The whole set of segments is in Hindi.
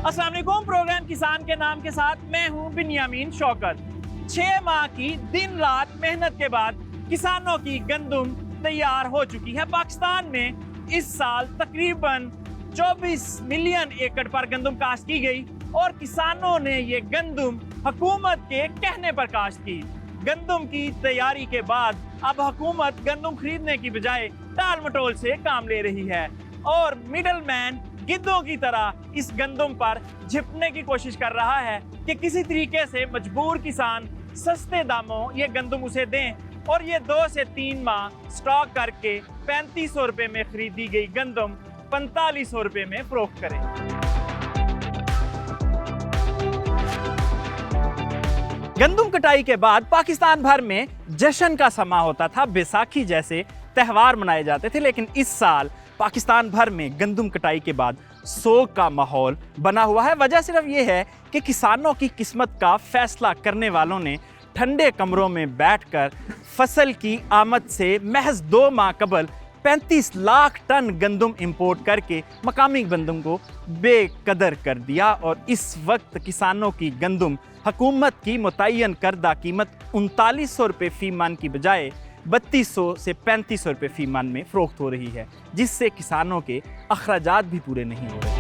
अस्सलाम वालेकुम। प्रोग्राम किसान के नाम के साथ मैं हूं बिन्यामीन शौकत। 6 माह की दिन रात मेहनत के बाद किसानों की गंदम तैयार हो चुकी है। पाकिस्तान में इस साल तकरीबन 24 मिलियन एकड़ पर गंदम काश्त की गई और किसानों ने ये गंदम हुकूमत के कहने पर काश्त की। गंदम की तैयारी के बाद अब हुकूमत गंदम खरीदने की बजाय टाल मटोल से काम ले रही है और मिडल मैन गिद्धों की तरह इस गंदम पर झिपने की कोशिश कर रहा है कि किसी तरीके से मजबूर किसान सस्ते दामों ये गंदम उसे दें और ये 2 से 3 माह स्टॉक करके 3500 रुपए में खरीदी गई गंदम 4500 रुपए में फरोख्त करें। गंदम कटाई के बाद पाकिस्तान भर में जश्न का समा होता था, बैसाखी जैसे त्यौहार मनाए जाते थे, लेकिन इस साल पाकिस्तान भर में गंदम कटाई के बाद सोग का माहौल बना हुआ है। वजह सिर्फ ये है कि किसानों की किस्मत का फैसला करने वालों ने ठंडे कमरों में बैठकर फसल की आमद से महज 2 माह कबल 35 लाख टन गंदम इंपोर्ट करके मकामी गंदम को बेकदर कर दिया और इस वक्त किसानों की गंदम हुकूमत की मुतय्यन करदा कीमत 3900 रुपये फी मन की बजाय 3200 से 3500 रुपये फी मन में फरोख्त हो रही है, जिससे किसानों के अखराजात भी पूरे नहीं हो रहे।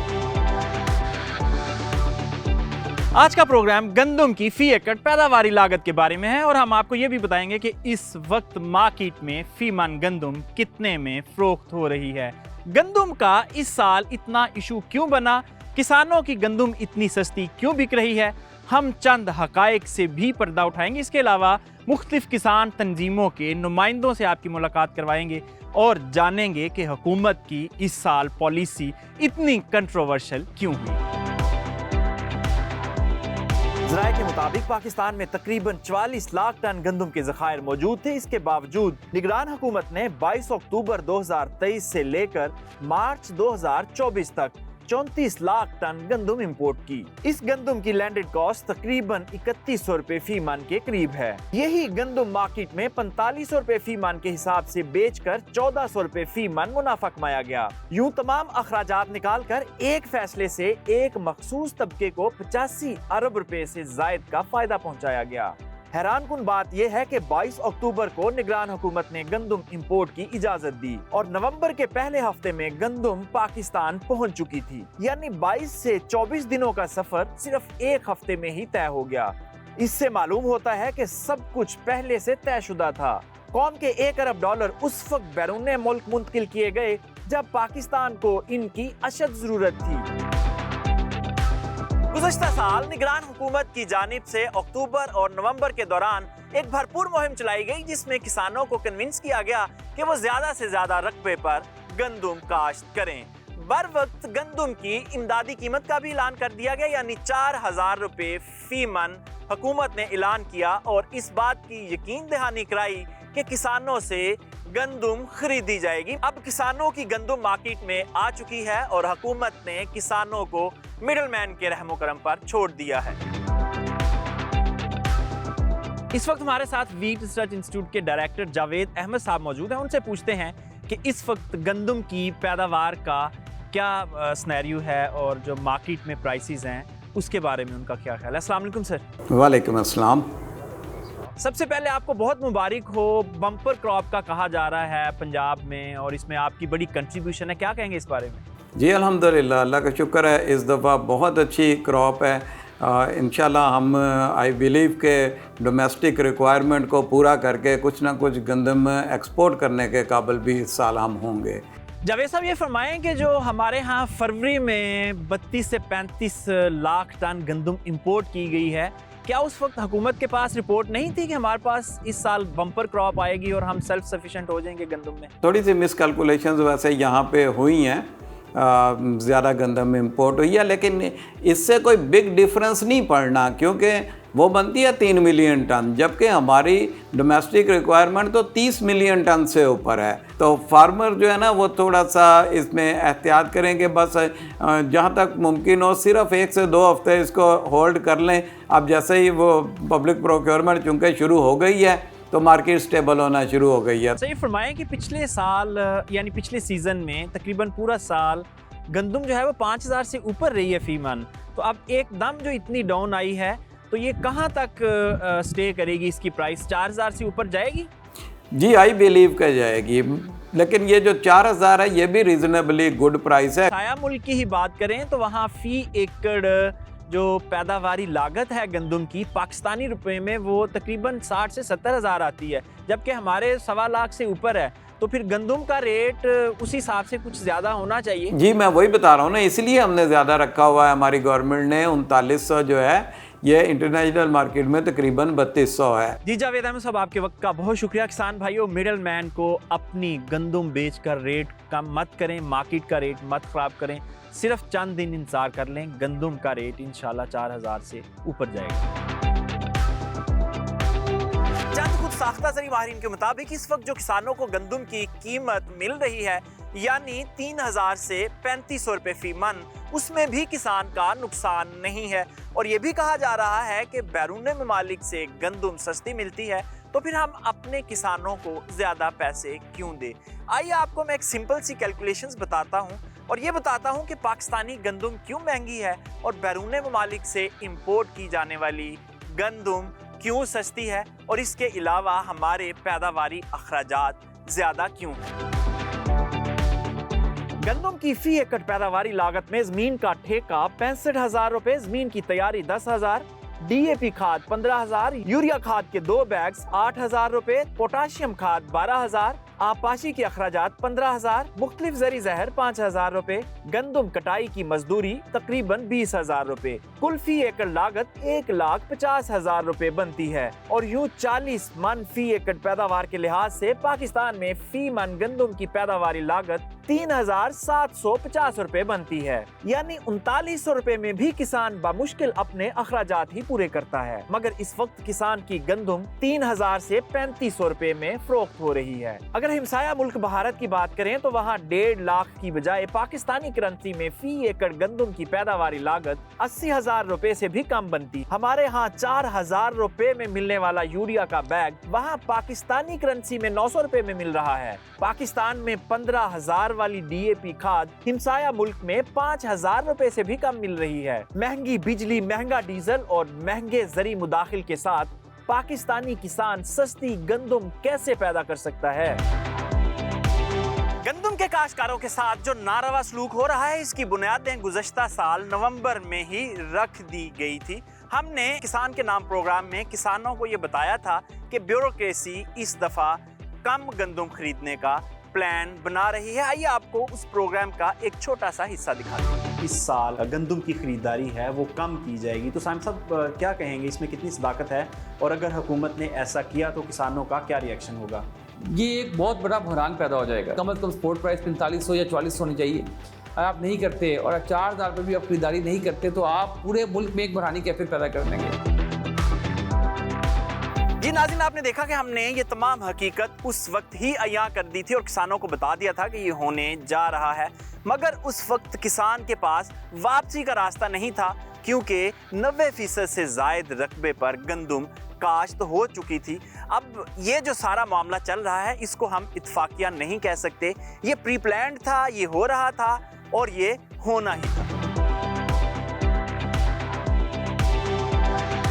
आज का प्रोग्राम गंदम की फी एकड़ पैदावारी लागत के बारे में है और हम आपको ये भी बताएंगे कि इस वक्त मार्केट में फी मन गंदम कितने में फरोख्त हो रही है। गंदम का इस साल इतना इशू क्यों बना, किसानों की गंदम इतनी सस्ती क्यों बिक रही है, हम चंद हकायक से भी पर्दा उठाएंगे। इसके अलावा मुख्तलिफ किसान तंजीमों के नुमाइंदों से आपकी मुलाकात करवाएंगे और जानेंगे कि हुकूमत की इस साल पॉलिसी इतनी कंट्रोवर्शियल क्यों हुई। ज़राए के मुताबिक पाकिस्तान में तकरीबन 44 लाख टन गंदम के ज़खायर मौजूद थे। इसके बावजूद निगरान हुकूमत ने 22 अक्टूबर 2023 से लेकर मार्च 2024 तक 34 लाख टन गंदम इंपोर्ट की। इस गंदम की लैंडेड कॉस्ट तकरीबन 3100 रुपए फी मन के करीब है। यही गंदम मार्केट में 4500 रुपए फी मन के हिसाब से बेचकर 1400 रुपए फी मन मुनाफा कमाया गया। यूं तमाम अखराजात निकाल कर एक फैसले से एक मखसूस तबके को 85 अरब रुपए से जायद का फायदा पहुँचाया गया। हैरानकुन बात यह है कि 22 अक्टूबर को निगरान हुकूमत ने गंदम इंपोर्ट की इजाजत दी और नवंबर के पहले हफ्ते में गंदम पाकिस्तान पहुंच चुकी थी। यानी 22 से 24 दिनों का सफर सिर्फ एक हफ्ते में ही तय हो गया। इससे मालूम होता है कि सब कुछ पहले से तयशुदा था। कौम के $1 अरब उस वक्त बैरून मुल्क मुंतकिल किए गए जब पाकिस्तान को इनकी अशद जरूरत थी। गुज़श्ता साल निगरान हुकूमत की जानिब से अक्टूबर और नवंबर के दौरान एक भरपूर मुहिम चलाई गई, जिसमें किसानों को कन्विंस किया गया कि वो ज्यादा से ज्यादा रकबे पर गंदम काश्त करें। बर वक्त गंदम की इमदादी कीमत का भी ऐलान कर दिया गया, यानी 4000 रुपए फी मन हुकूमत ने ऐलान किया और इस बात की यकीन दहानी कराई कि किसानों से गंदम खरीदी जाएगी। अब किसानों की गंदम मार्केट में आ चुकी है और हुकूमत ने किसानों को मिडलमैन के रहमो करम पर छोड़ दिया है। इस वक्त हमारे साथ वीट रिसर्च इंस्टीट्यूट के डायरेक्टर जावेद अहमद साहब मौजूद हैं। उनसे पूछते हैं कि इस वक्त गंदम की पैदावार का क्या सिनेरियो है और जो मार्केट में प्राइसेस हैं उसके बारे में उनका क्या ख्याल है। अस्सलाम वालेकुम सर। वालेकुम अस्सलाम। सबसे पहले आपको बहुत मुबारक हो, बम्पर क्रॉप का कहा जा रहा है पंजाब में और इसमें आपकी बड़ी कंट्रीब्यूशन है, क्या कहेंगे इस बारे में? जी अल्हम्दुलिल्लाह, अल्लाह का शुक्र है, इस दफ़ा बहुत अच्छी क्रॉप है। इंशाल्लाह हम आई बिलीव के डोमेस्टिक रिक्वायरमेंट को पूरा करके कुछ ना कुछ गंदम एक्सपोर्ट करने के काबिल भी इस साल हम होंगे। जावेद साहब ये फरमाएं कि जो हमारे यहाँ फरवरी में 32 से 35 लाख टन गंदम इंपोर्ट की गई है, क्या उस वक्त हुकूमत के पास रिपोर्ट नहीं थी कि हमारे पास इस साल बम्पर क्रॉप आएगी और हम सेल्फ सफिशिएंट हो जाएंगे गंदम में? थोड़ी सी मिसकैलकुलेशंस वैसे यहाँ पे हुई हैं, ज़्यादा गंदम इंपोर्ट हुई है, लेकिन इससे कोई बिग डिफरेंस नहीं पड़ना क्योंकि वो बनती है 3 मिलियन टन, जबकि हमारी डोमेस्टिक रिक्वायरमेंट तो 30 मिलियन टन से ऊपर है। तो फार्मर जो है ना वो थोड़ा सा इसमें एहतियात करेंगे, बस जहाँ तक मुमकिन हो सिर्फ 1 से 2 हफ्ते इसको होल्ड कर लें। अब जैसे ही वो पब्लिक प्रोक्योरमेंट चूँकि शुरू हो गई है तो मार्केट स्टेबल होना शुरू हो गई है। सही फरमाएं कि पिछले साल यानी पिछले सीज़न में तकरीबन पूरा साल गंदम जो है वो 5,000 से ऊपर रही है फी मन, तो अब एकदम जो इतनी डाउन आई है तो ये कहाँ तक स्टे करेगी, इसकी प्राइस 4,000 से ऊपर जाएगी? जी आई बिलीव कर जाएगी, लेकिन ये जो 4,000 है ये भी रीजनेबली गुड प्राइस है। साया मुल्क की ही बात करें तो वहाँ फी एकड़ जो पैदावारी लागत है गंदम की पाकिस्तानी रुपए में वो तकरीबन 60 से 70 हज़ार आती है, जबकि हमारे 1.25 लाख से ऊपर है। तो फिर गंदम का रेट उस हिसाब से कुछ ज़्यादा होना चाहिए। जी मैं वही बता रहा हूँ ना, इसलिए हमने ज़्यादा रखा हुआ है। हमारी गवर्नमेंट ने 3900 जो है ये इंटरनेशनल मार्केट में तकरीबन 3200 है। जी जावेद अहमद साहब, आपके वक्त का बहुत शुक्रिया। किसान भाइयों, मिडल मैन को अपनी गंदम बेचकर रेट कम मत करें, मार्केट का रेट मत खराब करें, सिर्फ चंद दिन इंतजार कर लें, गंदम का रेट इंशाल्लाह 4,000 से ऊपर जाएगा। चंद खुद साख्ता ज़री माहिरीन के मुताबिक इस वक्त जो किसानों को गंदम की कीमत मिल रही है यानी 3,000 से 3,500 रुपये फी मन, उसमें भी किसान का नुकसान नहीं है। और ये भी कहा जा रहा है कि बैरून ममालिक से गंदम सस्ती मिलती है, तो फिर हम अपने किसानों को ज़्यादा पैसे क्यों दें। आइए आपको मैं एक सिंपल सी कैलकुलेशंस बताता हूँ और ये बताता हूँ कि पाकिस्तानी गंदम क्यों महंगी है और बैरून ममालिक से इम्पोर्ट की जाने वाली गंदम क्यों सस्ती है, और इसके अलावा हमारे पैदावारी अखराजात ज़्यादा क्यों हैं। गंदम की फी एकड़ पैदावारी लागत में जमीन का ठेका 65,000 रुपए, जमीन की तैयारी 10,000, DAP खाद 15,000, यूरिया खाद के 2 बैग्स 8,000 रुपए, पोटाशियम खाद 12,000, आपाशी के अखराजात 15,000, मुख्तलिफ जरी जहर 5,000 रुपए, गंदम कटाई की मजदूरी तकरीबन 20,000 रुपए, कुल फी एकड़ लागत 1,50,000 रुपए बनती है। और यूं 40 मन फी एकड़ पैदावार के लिहाज से पाकिस्तान में फी मन गंदम की पैदावारी लागत 3,750 रुपए बनती है, यानी 3,900 रुपए में भी किसान बामुश्किल अपने अखराजात ही पूरे करता है। मगर इस वक्त किसान की गंदम 3,000 से 3,500 रुपए में फरोख्त हो रही है। अगर हमसाया मुल्क भारत की बात करें तो वहाँ 1.5 लाख की बजाय पाकिस्तानी करेंसी में फी एकड़ गंदम की पैदावारी लागत 80,000 रुपए से भी कम बनती। हमारे यहाँ 4,000 रुपए में मिलने वाला यूरिया का बैग वहाँ पाकिस्तानी करेंसी में 900 रुपए में मिल रहा है। पाकिस्तान में 15,000 वाली DAP खाद हिमसाया मुल्क में 5,000 रुपए से भी कम मिल रही है। महंगी बिजली, महंगा डीजल और महंगे जरी मुदाखिल के साथ पाकिस्तानी किसान सस्ती गंदम कैसे पैदा कर सकता है। गंदम के काश्तकारों के साथ जो नारवा सलूक हो रहा है, इसकी बुनियादें गुज़श्ता साल नवंबर में ही रख दी गई थी। हमने किसान के नाम प्रोग्राम में किसानों को ये बताया था कि ब्यूरोक्रेसी इस दफा कम गंदम खरीदने का प्लान बना रही है। आइए आपको उस प्रोग्राम का एक छोटा सा हिस्सा दिखाते हैं। इस साल गंदम की खरीदारी है वो कम की जाएगी, तो साइम साहब क्या कहेंगे, इसमें कितनी सदाकत है और अगर हुकूमत ने ऐसा किया तो किसानों का क्या रिएक्शन होगा? ये एक बहुत बड़ा बहरान पैदा हो जाएगा। कम से कम स्पोर्ट प्राइस 4500 या 4400 होनी चाहिए। अगर आप नहीं करते और 4,000 पर भी आप खरीदारी नहीं करते तो आप पूरे मुल्क में एक बहरानी कैफियत पैदा कर देंगे। जी नाज़रीन, आपने देखा कि हमने ये तमाम हकीकत उस वक्त ही अयां कर दी थी और किसानों को बता दिया था कि ये होने जा रहा है, मगर उस वक्त किसान के पास वापसी का रास्ता नहीं था क्योंकि 90% से ज़ायद रकबे पर गंदम काश्त हो चुकी थी। अब ये जो सारा मामला चल रहा है इसको हम इत्फाकिया नहीं कह सकते, ये प्री प्लान्ड था, ये हो रहा था और ये होना ही था।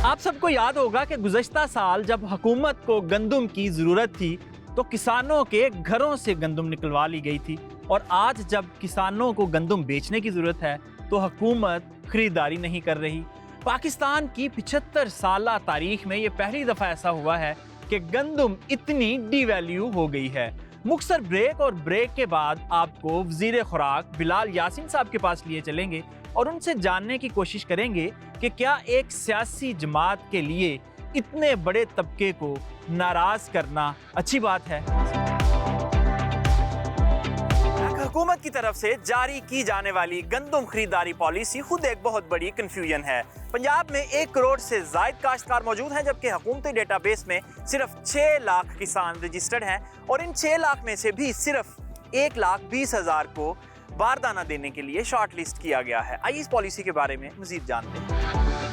आप सबको याद होगा कि गुज़श्ता साल जब हुकूमत को गंदम की ज़रूरत थी तो किसानों के घरों से गंदम निकलवा ली गई थी, और आज जब किसानों को गंदम बेचने की ज़रूरत है तो हुकूमत खरीदारी नहीं कर रही। पाकिस्तान की 75 साला तारीख में ये पहली दफ़ा ऐसा हुआ है कि गंदम इतनी डीवैल्यू हो गई है। मुख्तसर ब्रेक और ब्रेक के बाद आपको वज़ीर खुराक बिलाल यासीन साहब के पास लिए चलेंगे और उनसे जानने की कोशिश करेंगे कि क्या एक सियासी जमात के लिए इतने बड़े तबके को नाराज करना अच्छी बात है। हुकूमत की तरफ से जारी की जाने वाली गंदम खरीदारी पॉलिसी खुद एक बहुत बड़ी कंफ्यूजन है। पंजाब में 1 करोड़ से जायद काश्तकार मौजूद हैं, जबकि हुकूमती डेटाबेस में सिर्फ 6 लाख किसान रजिस्टर्ड हैं और इन 6 लाख में से भी सिर्फ 1,20,000 को बारदाना देने के लिए शॉर्ट लिस्ट किया गया है। आइए इस पॉलिसी के बारे में मजीद जानते हैं।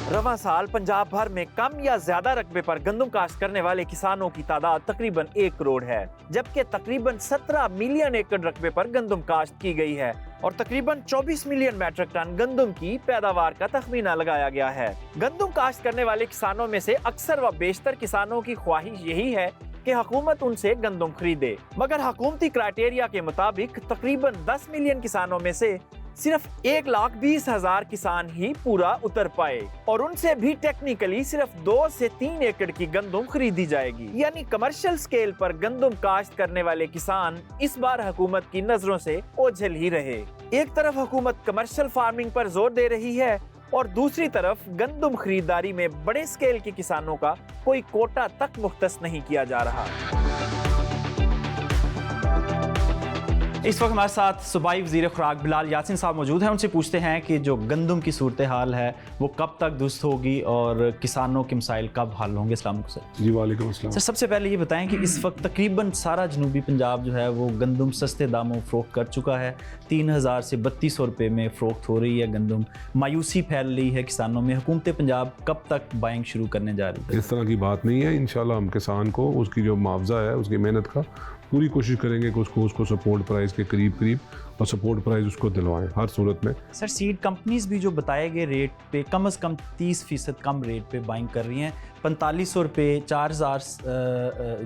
रवां साल पंजाब भर में कम या ज्यादा रकबे पर गंदम काश्त करने वाले किसानों की तादाद तकरीबन 1 करोड़ है, जबकि तकरीबन 17 मिलियन एकड़ रकबे पर गंदम काश्त की गई है और तकरीबन 24 मिलियन मैट्रिक टन गंदम की पैदावार का तखमीना लगाया गया है। गंदम काश्त करने वाले किसानों में से अक्सर व बेशतर किसानों की ख्वाहिश यही है कि हुकूमत उनसे गंदम खरीदे, मगर हुकूमती क्राइटेरिया के मुताबिक तकरीबन 10 मिलियन किसानों में से सिर्फ 1,20,000 किसान ही पूरा उतर पाए और उनसे भी टेक्निकली सिर्फ 2 से 3 एकड़ की गंदम खरीदी जाएगी। यानी कमर्शियल स्केल पर गंदम काश्त करने वाले किसान इस बार हुकूमत की नजरों से ओझल ही रहे। एक तरफ हुकूमत कमर्शियल फार्मिंग पर जोर दे रही है और दूसरी तरफ गंदम खरीदारी में बड़े स्केल के किसानों का कोई कोटा तक मुख्तस नहीं किया जा रहा। इस वक्त हमारे साथ सूबाई वज़ीर खुराक बिलाल यासिन साहब मौजूद हैं। उनसे पूछते हैं कि जो गंदम की सूरत हाल है वो कब तक दुरुस्त होगी और किसानों के मसाइल कब हल होंगे। अस्सलाम वालेकुम सर। जी वालेकुम अस्सलाम। सर सबसे पहले ये बताएं कि इस वक्त तकरीबन सारा जनूबी पंजाब जो है वो गंदम सस्ते दामों फ़रोख्त कर चुका है। 3,000 से 3,200 रुपये में फ़रोख्त हो रही है गंदम। मायूसी फैल रही है किसानों में। हुकूमत पंजाब कब तक बाइंग शुरू करने जा रही है? इस तरह की बात नहीं है। इंशाल्लाह हम किसान को उसकी जो मुआवजा है उसकी मेहनत का पूरी कोशिश करेंगे कि उसको सपोर्ट प्राइस के करीब और सपोर्ट प्राइस उसको दिलवाएं हर सूरत में। सर सीड कंपनीज भी जो बताए गए रेट पे कम से कम 30% कम रेट पे बाइंग कर रही हैं। 4500 रुपये 4,000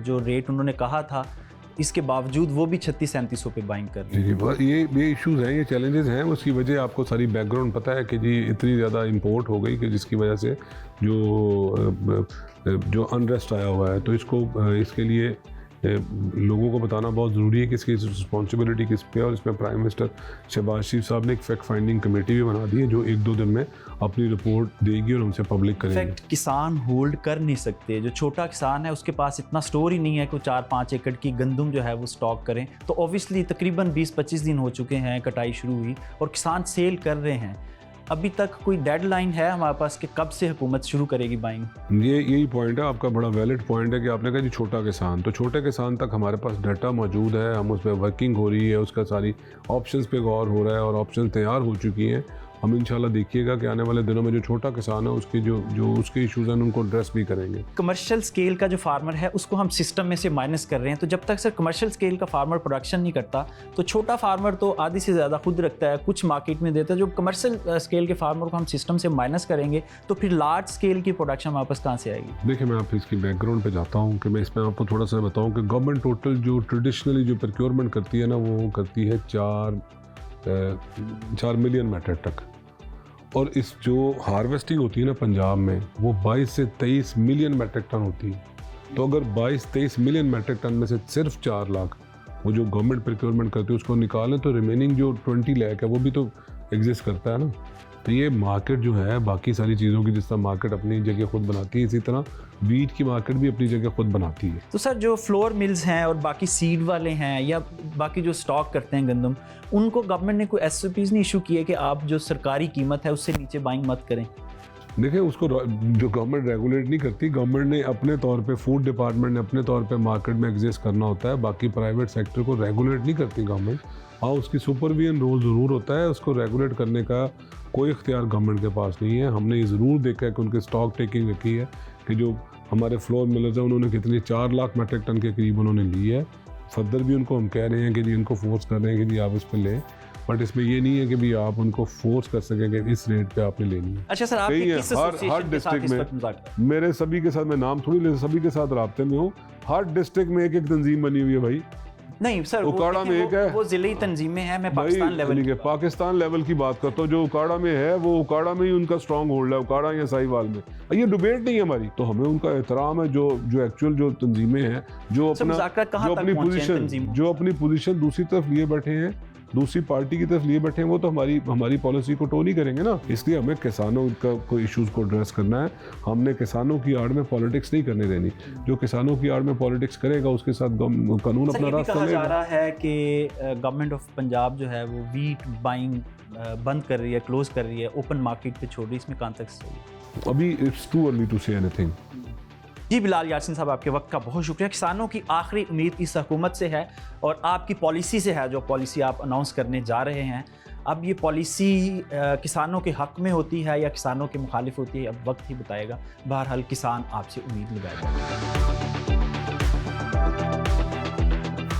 जो रेट उन्होंने कहा था, इसके बावजूद वो भी 36-37 पे बाइंग कर रही है। जी ये इश्यूज़ हैं, ये चैलेंजेस हैं। उसकी वजह आपको सारी बैकग्राउंड पता है कि जी इतनी ज़्यादा इंपोर्ट हो गई कि जिसकी वजह से जो अनरेस्ट आया हुआ है, तो इसके लिए लोगों को बताना बहुत ज़रूरी है कि इसकी रिस्पॉन्सिबिलिटी किस पे है। और इसमें प्राइम मिनिस्टर शहबाज शरीफ साहब ने एक फैक्ट फाइंडिंग कमेटी भी बना दी है जो 1-2 दिन में अपनी रिपोर्ट देगी और हमसे पब्लिक करेंगे। किसान होल्ड कर नहीं सकते। जो छोटा किसान है उसके पास इतना स्टोर ही नहीं है कि 4-5 एकड़ की गंदम जो है वो स्टॉक करें। तो ऑब्वियसली तकरीबन 20-25 दिन हो चुके हैं कटाई शुरू हुई और किसान सेल कर रहे हैं। अभी तक कोई डेडलाइन है हमारे पास कि कब से हुकूमत शुरू करेगी बाइंग? यही पॉइंट है आपका, बड़ा वैलिड पॉइंट है कि आपने कहा जी छोटा किसान, तो छोटे किसान तक हमारे पास डाटा मौजूद है। हम उस पर वर्किंग हो रही है, उसका सारी ऑप्शंस पे गौर हो रहा है और ऑप्शन तैयार हो चुकी हैं। हम इंशाल्लाह देखिएगा कि आने वाले दिनों में जो छोटा किसान है उसके जो उसके इशूज़ हैं उनको एड्रेस भी करेंगे। कमर्शियल स्केल का जो फार्मर है उसको हम सिस्टम में से माइनस कर रहे हैं। तो जब तक सर कमर्शियल स्केल का फार्मर प्रोडक्शन नहीं करता तो छोटा फार्मर तो आधी से ज़्यादा खुद रखता है, कुछ मार्केट में देता है। जो कमर्शियल स्केल के फार्मर को हम सिस्टम से माइनस करेंगे तो फिर लार्ज स्केल की प्रोडक्शन वापस कहाँ से आएगी? देखिए मैं आप इसकी बैकग्राउंड पे जाता हूँ कि मैं इसमें आपको थोड़ा सा बताऊँ कि गवर्नमेंट टोटल जो ट्रेडिशनली जो प्रोक्योरमेंट करती है ना वो करती है 4 मिलियन मैट्रिक टन। और इस जो हार्वेस्टिंग होती है ना पंजाब में वो 22 से 23 मिलियन मैट्रिक टन होती है। तो अगर 22-23 मिलियन मैट्रिक टन में से सिर्फ 4 लाख वो जो गवर्नमेंट प्रोक्योरमेंट करती है उसको निकालें तो रिमेनिंग जो 20 लाख है वो भी तो एग्जिस्ट करता है ना। तो ये मार्केट जो है बाकी सारी चीज़ों की जिस तरह मार्केट अपनी जगह खुद बनाती है, इसी तरह वीट की मार्केट भी अपनी जगह खुद बनाती है। तो सर जो फ्लोर मिल्स हैं और बाकी सीड वाले हैं या बाकी जो स्टॉक करते हैं गंदम, उनको गवर्नमेंट ने कोई SOPs नहीं इशू किए कि आप जो सरकारी कीमत है उससे नीचे बाइंग मत करें? देखिए उसको जो गवर्नमेंट रेगुलेट नहीं करती, गवर्नमेंट ने अपने तौर पे, फूड डिपार्टमेंट ने अपने तौर पे मार्केट में एग्जिस्ट करना होता है। बाकी प्राइवेट सेक्टर को रेगुलेट नहीं करती गवर्नमेंट। हाँ उसकी सुपरविजन रोल ज़रूर होता है, उसको रेगुलेट करने का कोई इख्तियार गवर्नमेंट के पास नहीं है। हमने ये ज़रूर देखा है कि उनकी स्टॉक टेकिंग रखी है कि जो हमारे फ्लोर मिलर्स हैं उन्होंने कितनी 4 लाख मैट्रिक टन के करीब उन्होंने ली है। फर्दर भी उनको हम कह रहे हैं कि जी इनको फोर्स कर रहे हैं कि जी आप इस पर लें, बट इसमें ये नहीं है कि भी आप उनको फोर्स कर सकें कि इस रेट पे आपने लेनी है। अच्छा सर आपके किस हर डिस्ट्रिक्ट में मेरे सभी के साथ, मैं नाम थोड़ी ले, सभी के साथ राब्ते में हूँ। हर डिस्ट्रिक्ट में एक तंजीम बनी हुई है भाई। नहीं सर उकाड़ा में एक है, वो जिले तंजीमें हैं। मैं पाकिस्तान लेवल की पाकिस्तान लेवल की बात करता हूँ। जो उकाड़ा में है वो उकाड़ा में ही उनका स्ट्रॉन्ग होल्ड है, उकाड़ा या साहिवाल में। ये डिबेट नहीं है हमारी, तो हमें उनका एहतराम है जो एक्चुअल जो तंजीमें हैं जो अपनी पोजीशन दूसरी तरफ लिए बैठे हैं, दूसरी पार्टी की तरफ लिए बैठे हैं, वो तो हमारी पॉलिसी को टो नहीं करेंगे ना। इसलिए हमें किसानों का कोई इश्यूज को एड्रेस करना है। हमने किसानों की आड़ में पॉलिटिक्स नहीं करने देनी। जो किसानों की आड़ में पॉलिटिक्स करेगा उसके साथ कानून अपना रास्ता लेगा। कहा जा रहा है कि गवर्नमेंट ऑफ पंजाब जो है वो वीट बाइंग बंद कर रही है, क्लोज कर रही है, ओपन मार्केट पे छोड़ रही है। इसमें कहाँ तक सही? अभी it's too early to say anything. जी बिलाल यासीन साहब, आपके वक्त का बहुत शुक्रिया। किसानों की आखिरी उम्मीद इस हुकूमत से है और आपकी पॉलिसी से है, जो पॉलिसी आप अनाउंस करने जा रहे हैं। अब ये पॉलिसी किसानों के हक़ में होती है या किसानों के मुखालिफ होती है, अब वक्त ही बताएगा। बहरहाल किसान आपसे उम्मीद लगाएगा।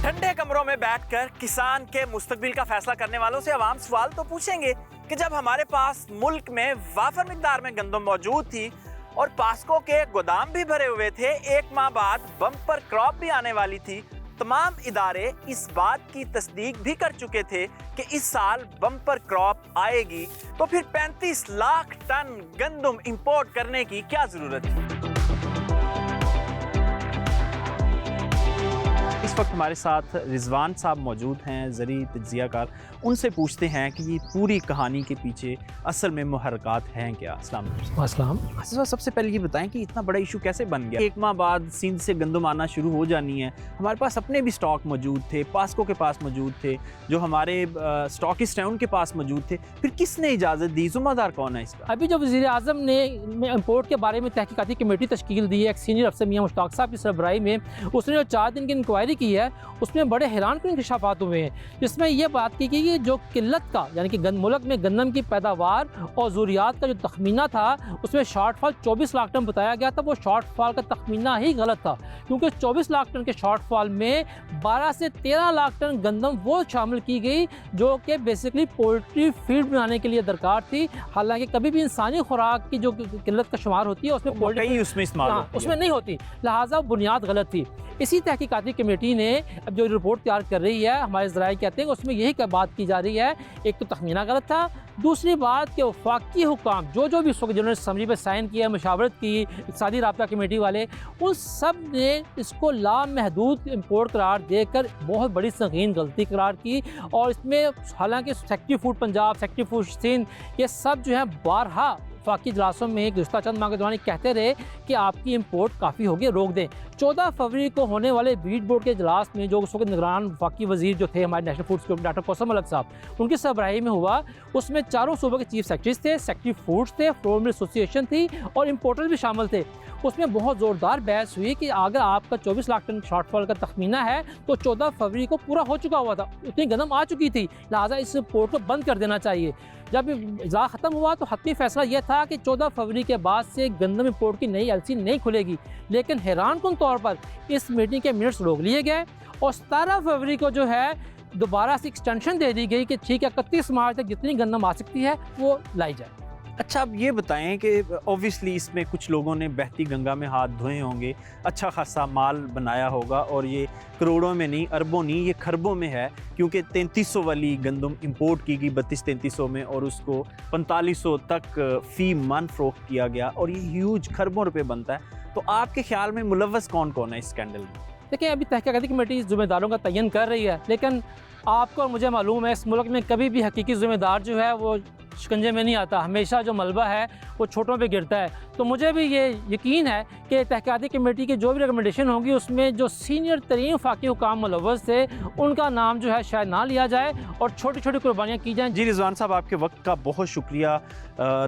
ठंडे कमरों में बैठकर किसान के मुस्तकबिल का फैसला करने वालों से अवाम सवाल तो पूछेंगे कि जब हमारे पास मुल्क में वाफर मिकदार में गंदम मौजूद थी और पास्को के गोदाम भी भरे हुए थे, एक माह बाद बम्पर क्रॉप भी आने वाली थी, तमाम इदारे इस बात की तस्दीक भी कर चुके थे कि इस साल बम्पर क्रॉप आएगी, तो फिर 35 लाख टन गंदम इंपोर्ट करने की क्या जरूरत थी? इस वक्त हमारे साथ रिजवान साहब मौजूद हैं, ज़री तज्ज़ियाकार। उनसे पूछते हैं कि ये पूरी कहानी के पीछे असल में मुहर्रकात हैं क्या। अस्सलाम वालेकुम। सबसे पहले ये बताएं कि इतना बड़ा इशू कैसे बन गया? एक माह बाद सिंध से गंदम आना शुरू हो जानी है, हमारे पास अपने भी स्टॉक मौजूद थे, पास्को के पास मौजूद थे, जो हमारे स्टॉकिस्ट हैं उनके पास मौजूद थे, फिर किसने इजाज़त दी? ज़िम्मेदार कौन है इसका? अभी जो वज़ीर आज़म ने इम्पोर्ट के बारे में तहकीकाती कमेटी तश्कील दी है, एक सीनियर अफसर मियां मुश्ताक साहब की सरबराही में, उसने जो 4 दिन की इंक्वायरी की है उसमें बड़े हैरानकुन इंकशाफात हुए हैं, जिसमें यह बात की कि जो किल्लत का यानी कि मुल्क में गंदम की पैदावार और ज़रूरियात का जो तखमीना था उसमें शॉर्टफॉल 24 लाख टन बताया गया था। वो शॉर्टफॉल का तखमीना ही गलत था, क्योंकि 24 लाख टन के शॉर्टफॉल में 12 से 13 लाख टन गंदम वो शामिल की गई जो कि बेसिकली पोल्ट्री फीड बनाने के लिए दरकार थी। हालांकि कभी भी इंसानी खुराक की जो किल्लत का शुमार होती है उसमें पोल्ट्री उसमें इस्तेमाल उसमें नहीं होती, लिहाजा बुनियाद गलत थी। इसी तहकीकाती कमेटी ने अब जो रिपोर्ट तैयार कर रही है, हमारे ज़राए कहते हैं कि उसमें यही बात की जा रही है, एक तो तखमीना गलत था, दूसरी बात कि वफाकी हुकाम जो भी जिन्होंने समझी पर साइन किया, मशावरत की, इक़्तिसादी राब्ता कमेटी वाले, उन सब ने इसको लामहदूद इम्पोर्ट करार देकर बहुत बड़ी संगीन गलती करार की। और इसमें हालांकि secretary food Punjab, secretary food Sindh, ये सब जो है बारहा वफाकी इजलासों में गुज़श्ता चंद माह के दौरान कहते रहे कि आपकी इंपोर्ट काफ़ी होगी, रोक दें। 14 फरवरी को होने वाले बीट बोर्ड के इजलास में जो उस वक्त निगरान वफाकी वजीर जो थे हमारे national food security doctor Kausam Malik साहब, उनकी सरबराही में हुआ। उसमें चारों सूबों के चीफ सेक्रेटरीज थे, सेक्रेटरी फूड्स थे, फ्लोर मिल एसोसिएशन थी और इम्पोर्टर्स भी शामिल थे। उसमें बहुत ज़ोरदार बहस हुई कि अगर आपका 24 लाख टन शॉर्टफॉल का तखमीना है तो 14 फरवरी को पूरा हो चुका हुआ था, उतनी गंदम आ चुकी थी, लिहाजा इस इम्पोर्ट को बंद कर देना चाहिए। जब इजलास ख़त्म हुआ तो हतमी फैसला यह था कि 14 फरवरी के बाद से गंदम इम्पोर्ट की नई एलसी नहीं खुलेगी, लेकिन हैरानकुन तौर पर इस मीटिंग के मिनट्स रोक लिए गए और 17 फरवरी को जो है दोबारा से एक्सटेंशन दे दी गई कि ठीक है 31 मार्च तक जितनी गंदम आ सकती है वो लाई जाए। अच्छा, अब ये बताएं कि ऑब्वियसली इसमें कुछ लोगों ने बहती गंगा में हाथ धोए होंगे, अच्छा खासा माल बनाया होगा और ये करोड़ों में नहीं, अरबों नहीं, ये खरबों में है, क्योंकि 3300 वाली गंदम इंपोर्ट की गई 32-3300 में और उसको 4500 तक फ़ी मन फ़रोख्त किया गया और ये ह्यूज खरबों रुपए बनता है। तो आपके ख्याल में मुलव्वस कौन कौन है इस स्कैंडल में? देखिए, अभी तहकीकाती कमेटी ज़िम्मेदारों का तयन कर रही है, लेकिन आपको और मुझे मालूम है इस मुल्क में कभी भी हकीकी ज़िम्मेदार जो है वो शिकंजे में नहीं आता, हमेशा जो मलबा है वो छोटों पे गिरता है। तो मुझे भी ये यकीन है कि तहकीकाती कमेटी की जो भी रिकमेंडेशन होगी उसमें जो सीनियर तरीन वफाकी हुकाम मुलव्वस थे उनका नाम जो है शायद ना लिया जाए और छोटी छोटी कुर्बानियाँ की जाएँ। जी रिजवान साहब, आपके वक्त का बहुत शुक्रिया।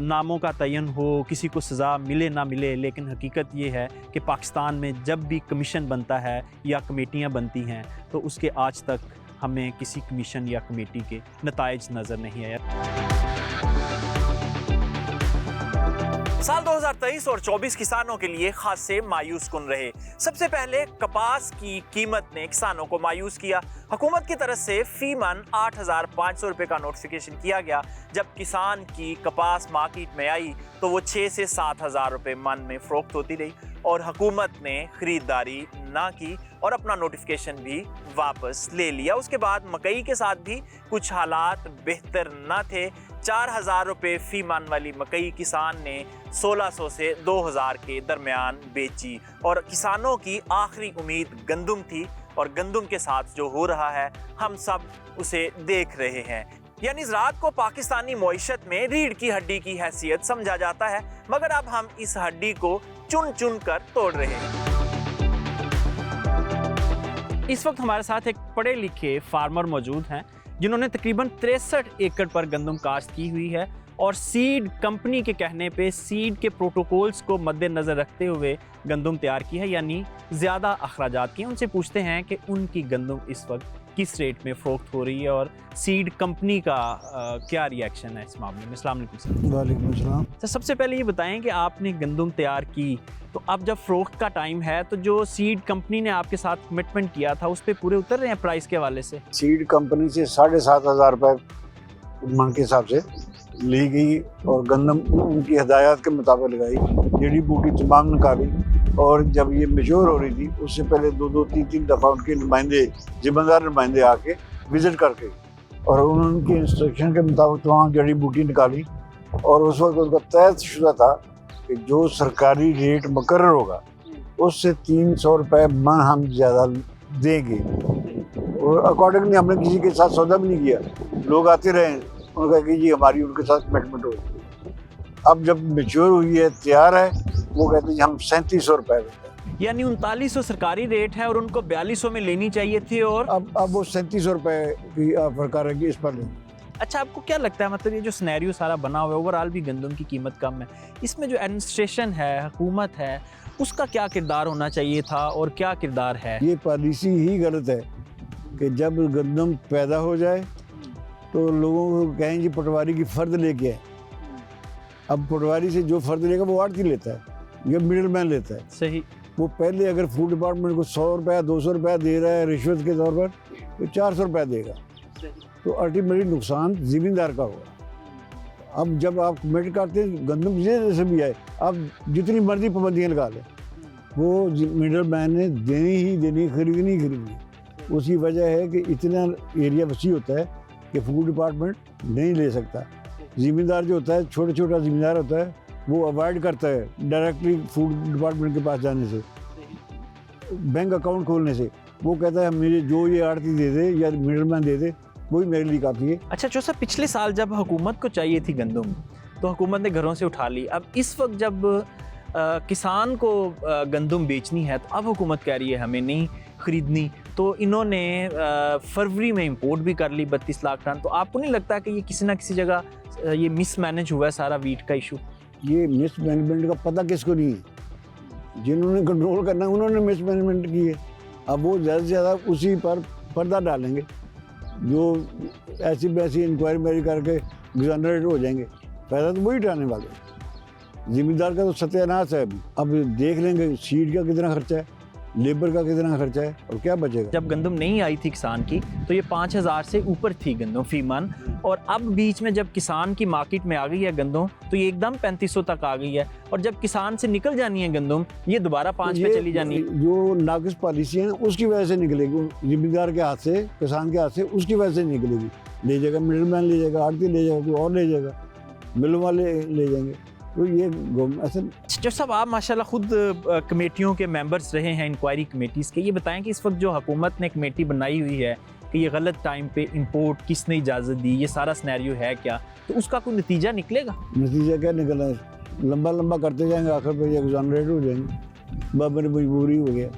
नामों का तयन हो, किसी को सज़ा मिले ना मिले, लेकिन हकीकत ये है कि पाकिस्तान में जब भी कमीशन बनता है या कमेटियाँ बनती हैं तो उसके आज तक हमें किसी कमीशन या कमेटी के नताइज नज़र नहीं आया। साल 2023 और 24 किसानों के लिए खासे मायूस कुन रहे। सबसे पहले कपास की कीमत ने किसानों को मायूस किया। हुकूमत की तरफ से फी मन 8,500 रुपये का नोटिफिकेशन किया गया। जब किसान की कपास मार्केट में आई तो वो 6 से 7,000 रुपये मन में फ़रोख्त होती रही और हुकूमत ने ख़रीदारी ना की और अपना नोटिफिकेशन भी वापस ले लिया। उसके बाद मकई के साथ भी कुछ हालात बेहतर न थे। 4,000 रुपये फ़ी मन वाली मकई किसान ने 1,600 से 2,000 के दरमियान बेची और किसानों की आखिरी उम्मीद गंदम थी और गंदम के साथ जो हो रहा है हम सब उसे देख रहे हैं। यानी ज़राअत को पाकिस्तानी मईशत में रीढ़ की हड्डी की हैसियत समझा जाता है, मगर अब हम इस हड्डी को चुन चुन कर तोड़ रहे हैं। इस वक्त हमारे साथ एक पढ़े लिखे फार्मर मौजूद हैं जिन्होंने तकरीबन 63 एकड़ पर गंदम काश्त की हुई है और सीड कंपनी के कहने पे सीड के प्रोटोकॉल्स को मद्देनज़र रखते हुए गंदम तैयार की है, यानी ज़्यादा अखराजात की। उनसे पूछते हैं कि उनकी गंदम इस वक्त किस रेट में फ़रोख्त हो रही है और सीड कंपनी का क्या रिएक्शन है इस मामले में। अस्सलाम वालेकुम सर। वालेकुम अस्सलाम। सर सबसे पहले ये बताएं कि आपने गंदम तैयार की, तो अब जब फ़रोख्त का टाइम है तो जो सीड कंपनी ने आपके साथ कमिटमेंट किया था उस पर पूरे उतर रहे हैं प्राइस के हवाले से? सीड कंपनी से 7,500 रुपये मन के हिसाब से ली गई और गंदम उनकी हिदायत के मुताबिक लगाई, जड़ी बूटी तमाम निकाली। और जब ये मेच्योर हो रही थी उससे पहले 2-3 दफ़ा उनके नुमाइंदे, जिम्मेदार नुमाइंदे आके विज़िट करके और उनकी इंस्ट्रक्शन के मुताबिक तमाम जड़ी बूटी निकाली। और उस वक्त उनका तयशुदा था कि जो सरकारी रेट मुकर्रर होगा उससे 300 रुपये मन हम ज़्यादा देंगे। और अकॉर्डिंगली हमने किसी के साथ सौदा भी नहीं किया, लोग आते रहे, उन्होंने कहा कि जी हमारी उनके साथ कमिटमेंट हो गई। अब जब मेच्योर हुई है, तैयार है, वो कहते हैं हम 3700 रुपये देते हैं। यानी 3900 सरकारी रेट है और उनको 4200 में लेनी चाहिए थी और अब वो 3700 रुपये की फरकार है कि इस पर लें। अच्छा, आपको क्या लगता है, मतलब ये जो सिनेरियो सारा बना हुआ है, ओवरऑल भी गंदम की कीमत कम है, इसमें जो एडमिनिस्ट्रेशन है, हुकूमत है, उसका क्या किरदार होना चाहिए था और क्या किरदार है? ये पॉलिसी ही गलत है कि जब गंदम पैदा हो जाए तो लोगों को कहें जी पटवारी की फ़र्द लेके आए। अब पटवारी से जो फ़र्द लेगा वो आड़ती लेता है या मिडिल मैन लेता है। सही। वो पहले अगर फूड डिपार्टमेंट को 100 रुपया 200 रुपया दे रहा है रिश्वत के तौर पर, तो 400 रुपया देगा, तो अल्टीमेटली नुकसान ज़मींदार का होगा। अब जब आप कमिट करते हैं गंदम जैसे भी आए, आप जितनी मर्जी पाबंदियाँ लगा लें, वो मिडिल मैन ने देनी ही देनी, खरीदनी ही खरीदनी। उसकी वजह है कि इतना एरिया वसी होता है कि फूड डिपार्टमेंट नहीं ले सकता। ज़मींदार जो होता है, छोटा ज़मींदार होता है, वो अवॉइड करता है डायरेक्टली फूड डिपार्टमेंट के पास जाने से, बैंक अकाउंट खोलने से। वो कहता है मेरे जो ये आड़ती दे दे या मिडिल मैन दे दे, वही मेरे लिए काफ़ी है। अच्छा जो सर, पिछले साल जब हुकूमत को चाहिए थी गंदम, तो हुकूमत ने घरों से उठा ली। अब इस वक्त जब किसान को गंदम बेचनी है, तो अब हुकूमत कह रही है हमें नहीं ख़रीदनी, तो इन्होंने फरवरी में इंपोर्ट भी कर ली 32 लाख टन। तो आपको नहीं लगता कि ये किसी ना किसी जगह ये मिसमैनेज हुआ है सारा वीट का इशू? ये मिसमैनेजमेंट का पता किसको नहीं है? जिन्होंने कंट्रोल करना है उन्होंने मिसमैनेजमेंट की है। अब वो ज़्यादा से ज़्यादा उसी पर पर्दा डालेंगे, जो ऐसी वैसी इंक्वायरी करके एग्जोनरेट हो जाएंगे, पैसा तो वही उठाने वाले। ज़मींदार का तो सत्यानाश है। अब देख लेंगे सीड का कितना खर्चा है, लेबर का कितना खर्चा है और क्या बचेगा। जब गंदम नहीं आई थी किसान की, तो ये 5000 से ऊपर थी गंदम फी मन, और अब बीच में जब किसान की मार्केट में आ गई है गंदम, तो ये एकदम 3500 तक आ गई है। और जब किसान से निकल जानी है गंदम, ये दोबारा 5 पे चली जानी है। जो नाकिस पॉलिसी है उसकी वजह से निकलेगी, ज़मींदार के हाथ से, किसान के हाथ से, उसकी वजह से निकलेगी। ले जाएगा मिडिल मैन, ले जाएगा आड़ती, ले जाएगा कोई और ले जाएगा, मिलों वाले ले जाएंगे। तो ये ऐसे। जो सब आप माशाल्लाह खुद कमेटियों के मेंबर्स रहे हैं, इंक्वायरी कमेटीज़ के, ये बताएं कि इस वक्त जो हुकूमत ने कमेटी बनाई हुई है कि ये गलत टाइम पे इंपोर्ट किसने इजाज़त दी, ये सारा सिनेरियो है क्या, तो उसका कोई नतीजा निकलेगा? नतीजा क्या निकलना है? लंबा करते जाएंगे, आखिर पर एग्जोनरेट हो जाएंगे। बाबर मजबूरी हो गया,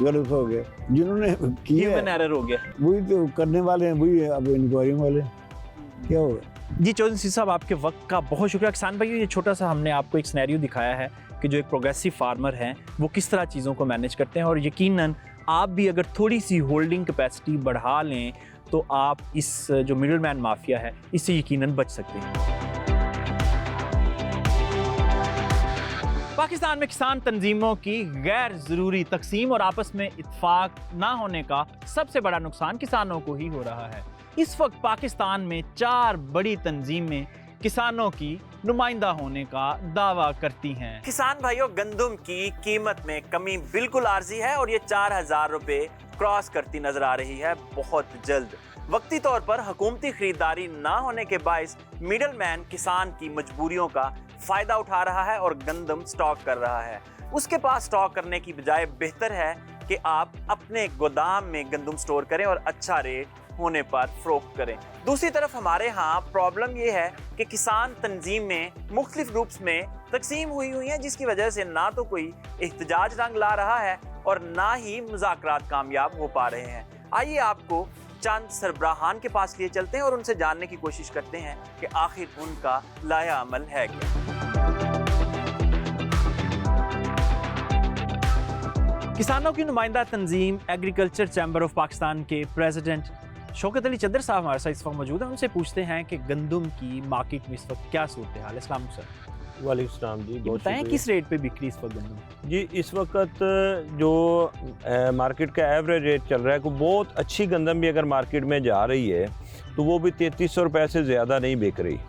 गलत हो गया, जिन्होंने किया ह्यूमन एरर हो गया, वही तो करने वाले हैं, वही अब इंक्वायरी वाले क्या होगा। जी चौधरी साहब, आपके वक्त का बहुत शुक्रिया। किसान भाई, ये छोटा सा हमने आपको एक सिनेरियो दिखाया है कि जो एक प्रोग्रेसिव फार्मर हैं वो किस तरह चीज़ों को मैनेज करते हैं, और यकीनन आप भी अगर थोड़ी सी होल्डिंग कैपेसिटी बढ़ा लें तो आप इस जो मिडिल मैन माफिया है इससे यकीनन बच सकते हैं। पाकिस्तान में किसान तंजीमों की गैर ज़रूरी तकसीम और आपस में इत्तेफाक ना होने का सबसे बड़ा नुकसान किसानों को ही हो रहा है। इस वक्त पाकिस्तान में 4 बड़ी तंजीमें किसानों की नुमाइंदा होने का दावा करती हैं। किसान भाइयों, गंदम की कीमत में कमी बिल्कुल आर्जी है और ये 4000 रुपए क्रॉस करती नजर आ रही है बहुत जल्द। वक्ती तौर पर हुकूमती खरीदारी ना होने के बायस मिडल मैन किसान की मजबूरियों का फायदा उठा रहा है और गंदम स्टॉक कर रहा है। उसके पास स्टॉक करने की बजाय बेहतर है कि आप अपने गोदाम में गंदम स्टोर करें और अच्छा रेट होने पर फरोख्त करें। दूसरी तरफ हमारे यहाँ प्रॉब्लम ये है कि किसान तंजीमें मुख्तलिफ ग्रुप्स में तकसीम हुई हैं, जिसकी वजह से ना तो कोई एहतजाज रंग ला रहा है और ना ही मुज़ाकरात कामयाब हो पा रहे हैं। आइए आपको चंद सरबराहान के पास लिए चलते हैं और उनसे जानने की कोशिश करते हैं कि आखिर उनका लाया अमल है क्या। किसानों की नुमाइंदा तंजीम एग्रीकल्चर चैम्बर ऑफ पाकिस्तान के प्रेसिडेंट शौकत अली चद्दर साहब हमारे साथ इस वक्त मौजूद हैं। उनसे पूछते हैं कि गंदम की मार्केट में इस वक्त क्या सूरत हाल है। अस्सलाम सर। वालेकुम सलाम जी, बहुत बताएं शुक्रिया। किस रेट पे बिक्री इस वक्त गंदम? जी इस वक्त जो मार्केट का एवरेज रेट चल रहा है, कोई बहुत अच्छी गंदम भी अगर मार्केट में जा रही है तो वो भी 3300 रुपये से ज़्यादा नहीं बिक रही।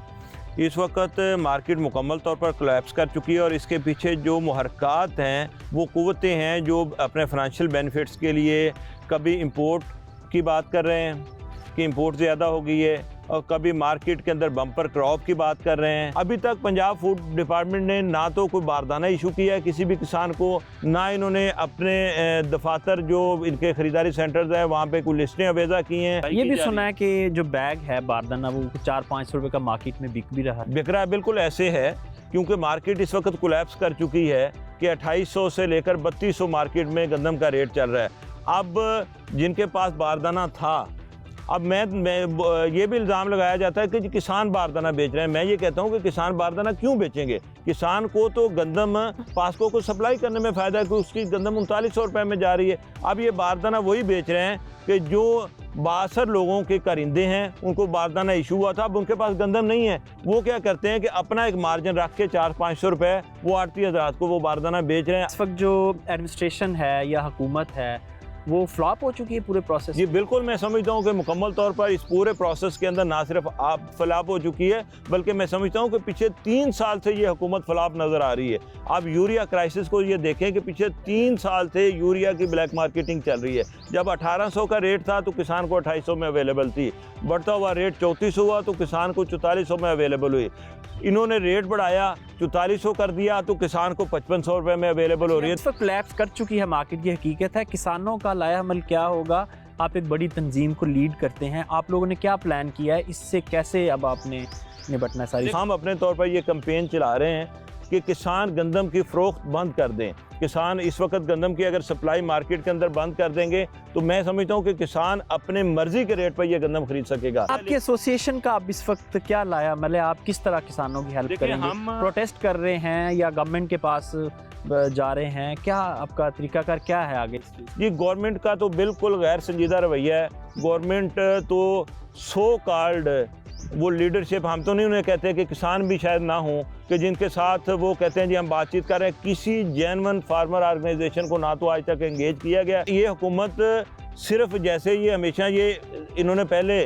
इस वक्त मार्केट मुकम्मल तौर पर कोलैप्स कर चुकी है और इसके पीछे जो मुहर्रकात हैं वो कुव्वतें हैं जो अपने फाइनेंशियल बेनिफिट्स के लिए कभी इंपोर्ट की बात कर रहे हैं कि इंपोर्ट ज़्यादा हो गई है और कभी मार्केट के अंदर बम्पर क्रॉप की बात कर रहे हैं। अभी तक पंजाब फूड डिपार्टमेंट ने ना तो कोई बारदाना इशू किया है किसी भी किसान को, ना इन्होंने अपने दफातर जो इनके ख़रीदारी सेंटर्स हैं वहाँ पे कोई लिस्टें अवेजा की हैं। ये भी सुना है कि जो बैग है बारदाना वो 400-500 रुपये का मार्केट में बिक भी रहा है। बिक रहा है, बिल्कुल ऐसे है क्योंकि मार्केट इस वक्त कोलैप्स कर चुकी है कि 2800 से लेकर 3200 मार्केट में गंदम का रेट चल रहा है। अब जिनके पास बारदाना था, अब मैं ये भी इल्ज़ाम लगाया जाता है कि जी किसान बारदाना बेच रहे हैं। मैं ये कहता हूँ कि किसान बारदाना क्यों बेचेंगे? किसान को तो गंदम पास्को को सप्लाई करने में फ़ायदा है कि उसकी गंदम 3900 रुपये में जा रही है। अब ये बारदाना वही बेच रहे हैं कि जो 62 लोगों के कारिंदे हैं उनको बारदाना इशू हुआ था, अब उनके पास गंदम नहीं है। वो क्या करते हैं कि अपना एक मार्जिन रख के 400-500 रुपये वो आड़ती हज़रात को वो बारदाना बेच रहे हैं। इस वक्त जो एडमिनिस्ट्रेशन है या हुकूमत है वो फ्लॉप हो चुकी है पूरे प्रोसेस। जी बिल्कुल, मैं समझता हूँ कि मुकम्मल तौर पर इस पूरे प्रोसेस के अंदर ना सिर्फ आप फ्लॉप हो चुकी है बल्कि मैं समझता हूँ कि पीछे 3 साल से ये हुकूमत फ्लॉप नज़र आ रही है। आप यूरिया क्राइसिस को ये देखें कि पीछे 3 साल से यूरिया की ब्लैक मार्केटिंग चल रही है। जब 1800 का रेट था तो किसान को 2800 में अवेलेबल थी, बढ़ता हुआ रेट 3400 हुआ तो किसान को 4400 में अवेलेबल हुई। इन्होंने रेट बढ़ाया 4400 कर दिया तो किसान को 5500 रुपये में अवेलेबल हो रही है। इस वक्त कोलैप्स कर चुकी है मार्केट, ये हकीकत है। किसानों का लाया अमल क्या होगा? आप एक बड़ी तंजीम को लीड करते हैं, आप लोगों ने क्या प्लान किया है? इससे कैसे अब आपने निपटना सारी? हम अपने तौर पर ये कैंपेन चला रहे हैं कि किसान गंदम की फ़रोख्त बंद कर दें। किसान इस वक्त गंदम की अगर सप्लाई मार्केट के अंदर बंद कर देंगे तो मैं समझता हूँ कि किसान अपने मर्जी के रेट पर ये गंदम खरीद सकेगा। आपके एसोसिएशन का अब इस वक्त क्या लाया मतलब आप किस तरह किसानों की हेल्प देखिए, करेंगे? हम प्रोटेस्ट कर रहे हैं या गवर्नमेंट के पास जा रहे हैं? क्या आपका तरीकाकार क्या है आगे? जी गवर्नमेंट का तो बिल्कुल गैर संजीदा रवैया है। गवर्नमेंट तो सो कॉल्ड वो लीडरशिप, हम तो नहीं उन्हें कहते कि किसान भी शायद ना हो कि जिनके साथ वो कहते हैं जी हम बातचीत कर रहे हैं। किसी जेन्युइन फार्मर ऑर्गेनाइजेशन को ना तो आज तक एंगेज किया गया। ये हुकूमत सिर्फ जैसे ये हमेशा ये इन्होंने पहले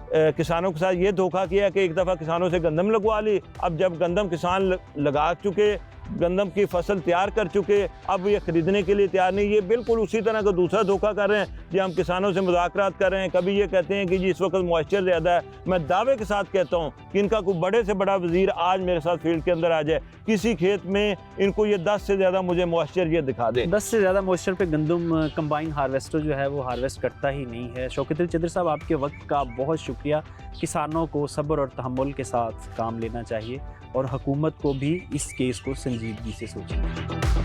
किसानों के साथ ये धोखा किया कि एक दफ़ा किसानों से गंदम लगवा ली, अब जब गंदम किसान लगा चुके, गंदम की फसल तैयार कर चुके, अब ये ख़रीदने के लिए तैयार नहीं। ये बिल्कुल उसी तरह का दूसरा धोखा कर रहे हैं जी हम किसानों से मुज़ाकरात कर रहे हैं। कभी ये कहते हैं कि जी इस वक्त मॉइस्चर ज़्यादा है। मैं दावे के साथ कहता हूँ कि इनका कोई बड़े से बड़ा वज़ीर आज मेरे साथ फील्ड के अंदर आ जाए, किसी खेत में इनको ये 10 से ज़्यादा मुझे मॉइस्चर ये दिखा दे। 10 से ज़्यादा मॉइस्चर पे गंदम कंबाइन हार्वेस्टर जो है वो हार्वेस्ट करता ही नहीं है। शौकत अली चद्दर साहब आपके वक्त का बहुत शुक्रिया। किसानों को सब्र और तहम्मुल के साथ काम लेना चाहिए और हुकूमत को भी इस केस को संजीदगी से सोचना चाहिए।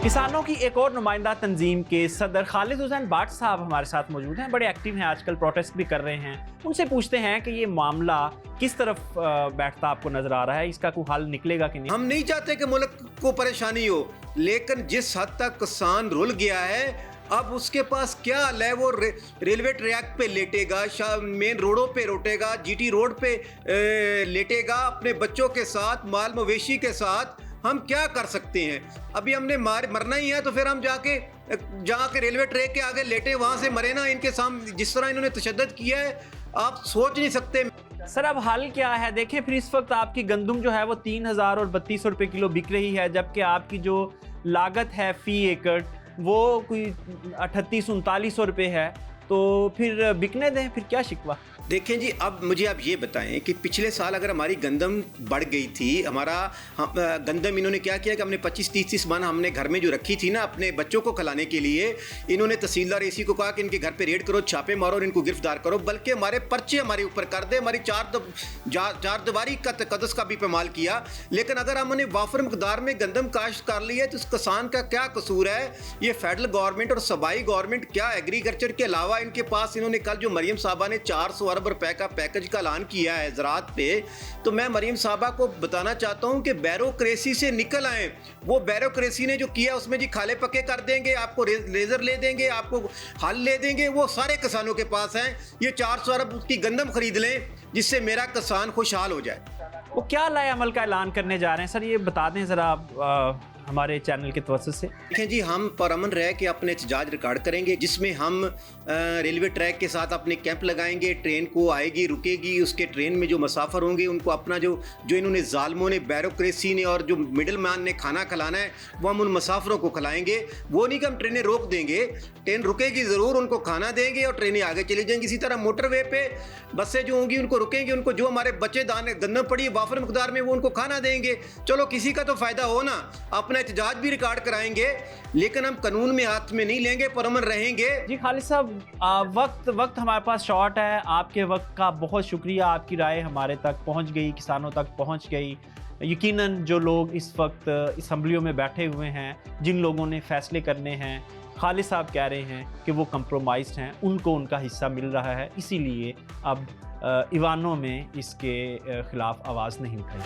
किसानों की एक और नुमाइंदा तंजीम के सदर खालिद हुसैन बाट साहब हमारे साथ मौजूद हैं। बड़े एक्टिव हैं आजकल, प्रोटेस्ट भी कर रहे हैं। उनसे पूछते हैं कि ये मामला किस तरफ बैठता आपको नजर आ रहा है, इसका कोई हल निकलेगा कि नहीं? हम नहीं चाहते कि मुल्क को परेशानी हो, लेकिन जिस हद तक किसान रुल गया है अब उसके पास क्या हल है? वो रेलवे ट्रैक पे लेटेगा, मेन रोडों पे रोटेगा, जीटी रोड पे लेटेगा अपने बच्चों के साथ, माल मवेशी के साथ। हम क्या कर सकते हैं? अभी हमने मरना ही है तो फिर हम जाके रेलवे ट्रैक के आगे लेटे, वहाँ से मरे ना। इनके सामने जिस तरह इन्होंने तशद्दुद किया है आप सोच नहीं सकते। सर अब हल क्या है? देखें फिर इस वक्त आपकी गंदम जो है वो 3000 और 3200 रुपये किलो बिक रही है, जबकि आपकी जो लागत है फ़ी एकड़ वो कोई 3800-3900 रुपये है। तो फिर बिकने दें, फिर क्या शिकवा। देखें जी, अब मुझे आप ये बताएं कि पिछले साल अगर हमारी गंदम बढ़ गई थी, गंदम इन्होंने क्या किया कि हमने 25-30 मन हमने घर में जो रखी थी ना अपने बच्चों को खिलाने के लिए, इन्होंने तहसीलदार एसी को कहा कि इनके घर पे रेड करो, छापे मारो और इनको गिरफ्तार करो, बल्कि हमारे पर्चे हमारे ऊपर कर दे, हमारी चार दीवारी का तकद्दुस का भी इस्तेमाल किया। लेकिन अगर हमने वाफर मकदार में गंदम काश्त कर ली है तो उस किसान का क्या कसूर है? ये फेडरल गवर्नमेंट और सूबाई गवर्नमेंट क्या एग्रीकल्चर के अलावा इनके पास, इन्होंने कल जो मरियम साहबा ने 400 अरब रुपए का पैकेज का ऐलान किया है ज़राअत पे, तो मैं मरियम साहबा को बताना चाहता हूं कि बैरोक्रेसी से निकल आए। वो बैरोक्रेसी ने जो किया उसमें जी खाले पक्के कर देंगे, आपको लेजर ले देंगे, आपको हल ले देंगे, वो सारे किसानों के पास हैं। ये 400 अरब की गंदम खरीद लें जिससे मेरा किसान खुशहाल हो जाए। वो क्या लाए अमल का ऐलान करने जा रहे हैं सर, ये बता दें ज़रा आप हमारे चैनल के तवज्जुह से। देखें जी, हम परअमन रह के अपने एहतजाज रिकॉर्ड करेंगे जिसमें हम रेलवे ट्रैक के साथ अपने कैंप लगाएंगे, ट्रेन को आएगी रुकेगी, उसके ट्रेन में जो मुसाफिर होंगे उनको अपना जो इन्होंने जालमों ने, बैरोक्रेसी ने और जो मिडिल मैन ने खाना खिलाना है वो हम उन मुसाफिरों को खिलाएंगे। वो नहीं कि हम ट्रेनें रोक देंगे, ट्रेन रुकेगी ज़रूर, उनको खाना देंगे और ट्रेनें आगे चली जाएंगी। इसी तरह मोटरवे पे बसें जो होंगी उनको रुकेंगे, उनको जो हमारे बच्चे दाने गंदम पड़ी है वाफर मकदार में वो उनको खाना देंगे। चलो किसी का तो फ़ायदा हो ना, अपना एहतजाज भी रिकॉर्ड कराएंगे, लेकिन हम कानून में हाथ में नहीं लेंगे, परअमन रहेंगे। जी खालिद साहब, वक्त हमारे पास शॉर्ट है, आपके वक्त का बहुत शुक्रिया, आपकी राय हमारे तक पहुंच गई, किसानों तक पहुंच गई। यकीनन जो लोग इस वक्त असम्बलियों में बैठे हुए हैं, जिन लोगों ने फैसले करने हैं, खालिद साहब कह रहे हैं कि वो कंप्रोमाइज्ड हैं, उनको उनका हिस्सा मिल रहा है, इसीलिए अब ईवानों में इसके खिलाफ आवाज़ नहीं उठाई।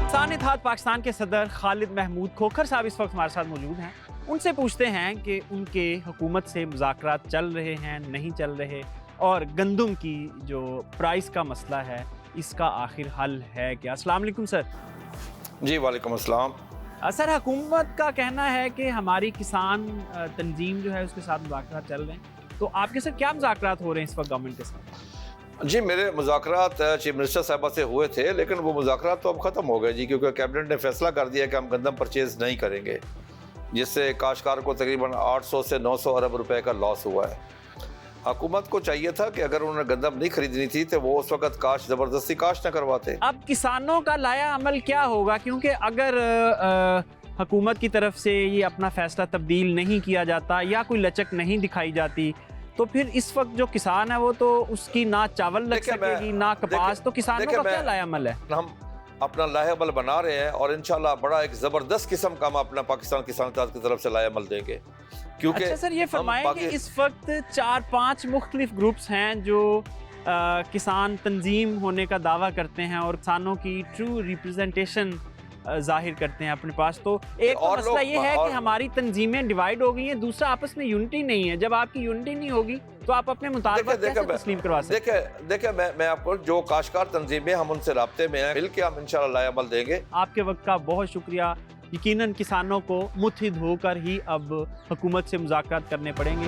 किसान इत्तेहाद पाकिस्तान के सदर खालिद महमूद खोखर साहब इस वक्त हमारे साथ मौजूद हैं। उनसे पूछते हैं कि उनके हुकूमत से मुज़ाकरात चल रहे हैं, नहीं चल रहे, और गंदम की जो प्राइस का मसला है इसका आखिर हल है क्या। अस्सलाम वालेकुम सर। जी वालेकुम अस्सलाम। सर, हुकूमत का कहना है कि हमारी किसान तंजीम जो है उसके साथ मुज़ाकरात चल रहे हैं, तो आपके सर क्या मुज़ाकरात हो रहे हैं इस वक्त गवर्नमेंट के साथ? जी मेरे मुज़ाकरात चीफ मिनिस्टर साहबा से हुए थे, लेकिन वो मुज़ाकरात तो अब ख़त्म हो गए जी, क्योंकि कैबिनेट ने फैसला कर दिया कि हम गंदम परचेज़ नहीं करेंगे, जिससे काश्तकार को तकरीबन 800 से 900 अरब रुपए का लॉस हुआ है। हुकूमत को चाहिए था कि अगर उन्होंने गंदम नहीं खरीदनी थी तो वो उस वक्त काश्त ज़बरदस्ती काश्त न करवाते। अब किसानों का लाया अमल क्या होगा, क्योंकि अगर हुकूमत की तरफ से ये अपना फैसला तब्दील नहीं किया जाता या कोई लचक नहीं दिखाई जाती, तो फिर इस वक्त जो किसान है वो तो उसकी ना चावल लग सकेगी ना कपास, तो किसानों का क्या लाया अमल है? हम अपना लाया अमल बना रहे हैं और इंशाल्लाह बड़ा एक ज़बरदस्त किस्म का हम अपना पाकिस्तान किसान इत्तेहाद की तरफ से लाया अमल देंगे। क्योंकि अच्छा सर, ये फरमाएं कि इस वक्त 4-5 मुख्तलिफ ग्रुप्स हैं जो किसान तंजीम होने का दावा करते हैं और किसानों की ट्रू रिप्रेजेंटेशन जाहिर करते हैं अपने पास। तो एक तो मसला ये है कि हमारी तंजीमें डिवाइड हो गई हैं, दूसरा आपस में यूनिटी नहीं है। जब आपकी यूनिटी नहीं होगी तो आप अपने मुताबिक कैसे तस्लीम करवा सकते हैं? देखिए मैं आपको जो काश्तकार तंजीमें हम उनसे राब्ते में हैं, मिलकर हम इंशाल्लाह लाया अमल देंगे। आपके वक्त का बहुत शुक्रिया। यकीनन किसानों को मुत्तहिद होकर ही अब हुकूमत से मुज़ाकरात करने पड़ेंगे।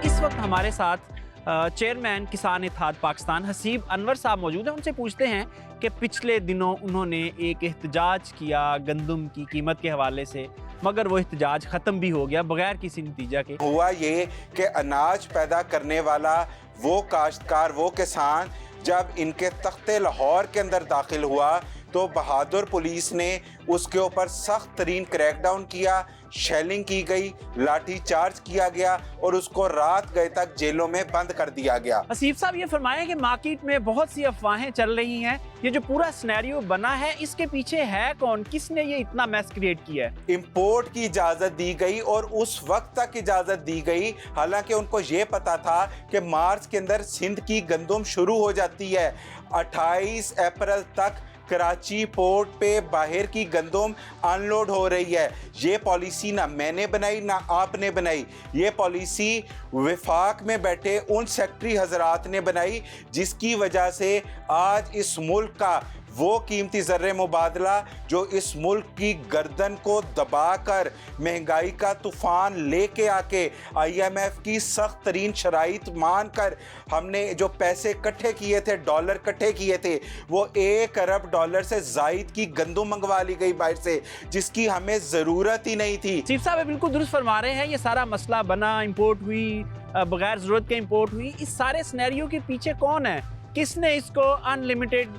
इस वक्त हमारे साथ चेयरमैन किसान इत्तेहाद पाकिस्तान हसीब अनवर साहब मौजूद हैं। उनसे पूछते हैं कि पिछले दिनों उन्होंने एक एहतजाज किया गंदम की कीमत के हवाले से, मगर वो एहतजाज ख़त्म भी हो गया बगैर किसी नतीजा के। हुआ ये कि अनाज पैदा करने वाला वो काश्तकार, वो किसान जब इनके तख्ते लाहौर के अंदर दाखिल हुआ तो बहादुर पुलिस ने उसके ऊपर सख्त तरीन क्रैकडाउन किया, शेलिंग की गई, लाठी चार्ज किया गया और उसको रात गए तक जेलों में बंद कर दिया गया। हसीब साहब ये फरमाएं कि मार्केट में बहुत सी अफवाहें चल रही हैं, ये जो पूरा सिनेरियो बना है इसके पीछे है कौन, किसने ये इतना मैस क्रिएट किया है? इंपोर्ट की इजाज़त दी गई और उस वक्त तक इजाज़त दी गई, हालांकि उनको ये पता था कि मार्च के अंदर सिंध की गंदम शुरू हो जाती है। 28 अप्रैल तक कराची पोर्ट पे बाहर की गंदम अनलोड हो रही है। ये पॉलिसी ना मैंने बनाई ना आपने बनाई, ये पॉलिसी विफाक में बैठे उन सेक्रेटरी हजरात ने बनाई, जिसकी वजह से आज इस मुल्क का वो कीमती ज़र्रे मुबादला जो इस मुल्क की गर्दन को दबाकर महंगाई का तूफान लेके आके IMF की सख्त तरीन शराइत मानकर हमने जो पैसे इकट्ठे किए थे, डॉलर इकट्ठे किए थे, वो $1 अरब से जायद की गंदम मंगवा ली गई बाहर से, जिसकी हमें ज़रूरत ही नहीं थी। चीफ साहब बिल्कुल दुरुस्त फरमा रहे हैं, ये सारा मसला बना, इंपोर्ट हुई, बगैर ज़रूरत के इंपोर्ट हुई, इस सारे सिनेरियो के पीछे कौन है? किसने इसको अनलिमिटेड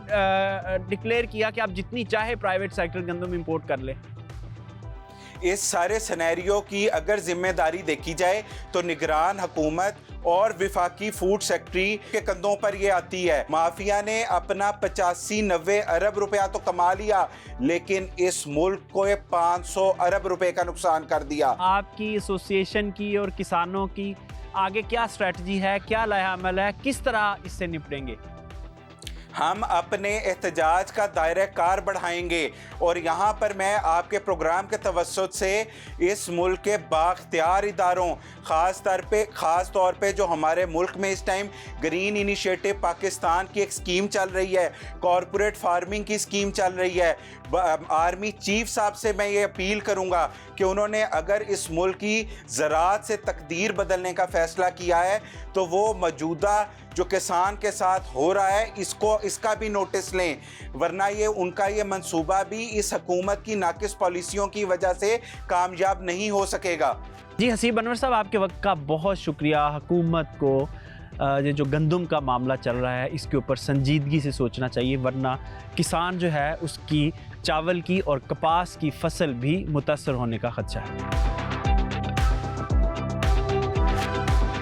डिक्लेयर किया कि आप जितनी चाहे प्राइवेट सेक्टर गंदम इंपोर्ट कर ले? इस सारे सिनेरियो की अगर जिम्मेदारी देखी जाए तो निगरान हुकूमत और विफाकी फूड सेक्रेटरी के कंधों पर ये आती है। माफिया ने अपना 85-90 अरब रुपया तो कमा लिया, लेकिन इस मुल्क को 500 अरब रुपए का नुकसान कर दिया। आपकी एसोसिएशन की और किसानों की आगे क्या स्ट्रेटजी है, क्या लाया अमल है, किस तरह इससे निपटेंगे? हम अपने एहतजाज का दायरा कार बढ़ाएंगे और यहाँ पर मैं आपके प्रोग्राम के तवस्सुत से इस मुल्क के बाख्तियार इदारों, ख़ास तौर पे जो हमारे मुल्क में इस टाइम ग्रीन इनिशिएटिव पाकिस्तान की एक स्कीम चल रही है, कॉरपोरेट फार्मिंग की स्कीम चल रही है, आर्मी चीफ साहब से मैं ये अपील करूँगा कि उन्होंने अगर इस मुल्क की ज़राअत से तकदीर बदलने का फ़ैसला किया है तो वो मौजूदा जो किसान के साथ हो रहा है इसका भी नोटिस लें, वरना ये उनका ये मंसूबा भी इस हुकूमत की नाकिस पॉलिसियों की वजह से कामयाब नहीं हो सकेगा। जी हसीब अनवर साहब, आपके वक्त का बहुत शुक्रिया। हुकूमत को ये जो गंदम का मामला चल रहा है इसके ऊपर संजीदगी से सोचना चाहिए, वरना किसान जो है उसकी चावल की और कपास की फसल भी मुतासर होने का खदशा है।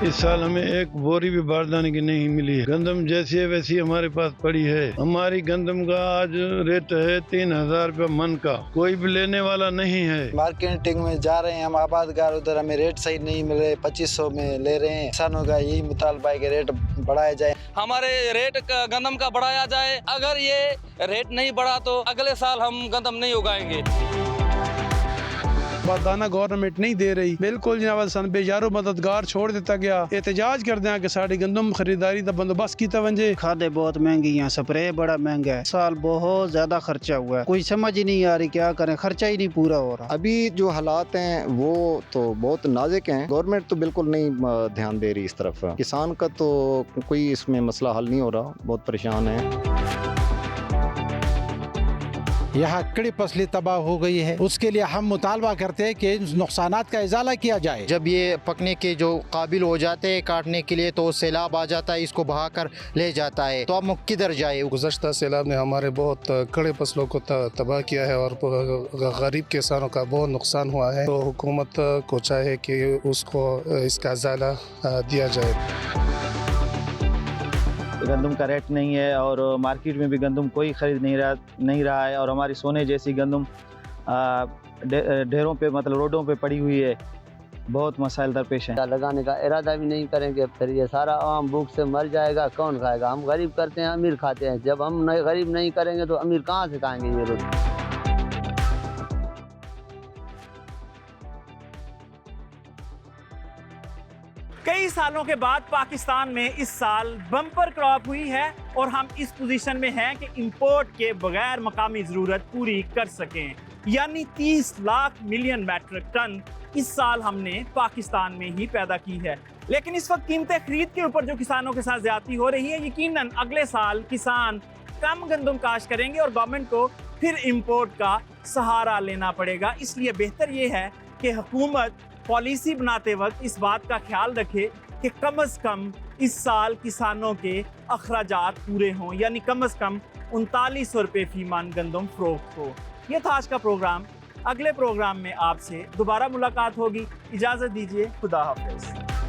इस साल हमें एक बोरी भी बारदाने की नहीं मिली है। गंदम जैसी है वैसी हमारे पास पड़ी है। हमारी गंदम का आज रेट है 3000 रुपये मन का, कोई भी लेने वाला नहीं है। मार्केटिंग में जा रहे हैं हम आबादगार, उधर हमें रेट सही नहीं मिल रहे, 2500 में ले रहे हैं। किसानों का यही मुतालबा है कि रेट बढ़ाया जाए, हमारे रेट गंदम का बढ़ाया जाए। अगर ये रेट नहीं बढ़ा तो अगले साल हम गंदम नहीं उगाएंगे। दाना गवर्नमेंट नहीं दे रही, बिल्कुल जनाब सन बेजारो मददगार छोड़ दिता गया। एहतजाज कर दें कि साड़ी गंदम खरीदारी का बंदोबस्त किया वंजे। खादें बहुत महंगी हैं, स्प्रे बड़ा महंगा है, साल बहुत ज्यादा खर्चा हुआ है, कोई समझ ही नहीं आ रही क्या करें, खर्चा ही नहीं पूरा हो रहा। अभी जो हालात हैं वो तो बहुत नाजुक हैं, गवर्नमेंट तो बिल्कुल नहीं ध्यान दे रही इस तरफ। किसान का तो कोई इसमें मसला हल नहीं हो रहा, बहुत परेशान है। यहाँ कड़ी फसलें तबाह हो गई है, उसके लिए हम मुतालबा करते हैं कि नुकसानात का इजाला किया जाए। जब ये पकने के जो काबिल हो जाते हैं काटने के लिए तो सैलाब आ जाता है, इसको बहाकर ले जाता है, तो अब किधर जाए। गुज़श्ता सैलाब ने हमारे बहुत कड़े फसलों को तबाह किया है और गरीब किसानों का बहुत नुकसान हुआ है। तो हुकूमत को चाहे कि उसको इसका इजाला दिया जाए। गंदम का रेट नहीं है और मार्केट में भी गंदम कोई ख़रीद नहीं रहा है और हमारी सोने जैसी गंदम ढेरों पे मतलब रोडों पे पड़ी हुई है, बहुत मसाइल दरपेश हैं। लगाने का इरादा भी नहीं करेंगे, फिर ये सारा आम भूख से मर जाएगा, कौन खाएगा। हम गरीब करते हैं, अमीर खाते हैं। जब हम गरीब नहीं करेंगे तो अमीर कहाँ से खाएंगे ये रोटी। कई सालों के बाद पाकिस्तान में इस साल बम्पर क्रॉप हुई है और हम इस पोजीशन में हैं कि इंपोर्ट के बगैर मकामी ज़रूरत पूरी कर सकें, यानी 30 लाख मिलियन मैट्रिक टन इस साल हमने पाकिस्तान में ही पैदा की है। लेकिन इस वक्त कीमतें खरीद के ऊपर जो किसानों के साथ ज्यादती हो रही है, यकीनन अगले साल किसान कम गंदम काश्त करेंगे और गवर्नमेंट को फिर इंपोर्ट का सहारा लेना पड़ेगा। इसलिए बेहतर ये है कि हुकूमत पॉलिसी बनाते वक्त इस बात का ख्याल रखे कि कम से कम इस साल किसानों के अखराजात पूरे हों, यानी कम से कम 3900 रुपये फी मन गंदम फरोख्त हो। ये था आज का प्रोग्राम। अगले प्रोग्राम में आपसे दोबारा मुलाकात होगी। इजाज़त दीजिए, खुदा हाफिज़।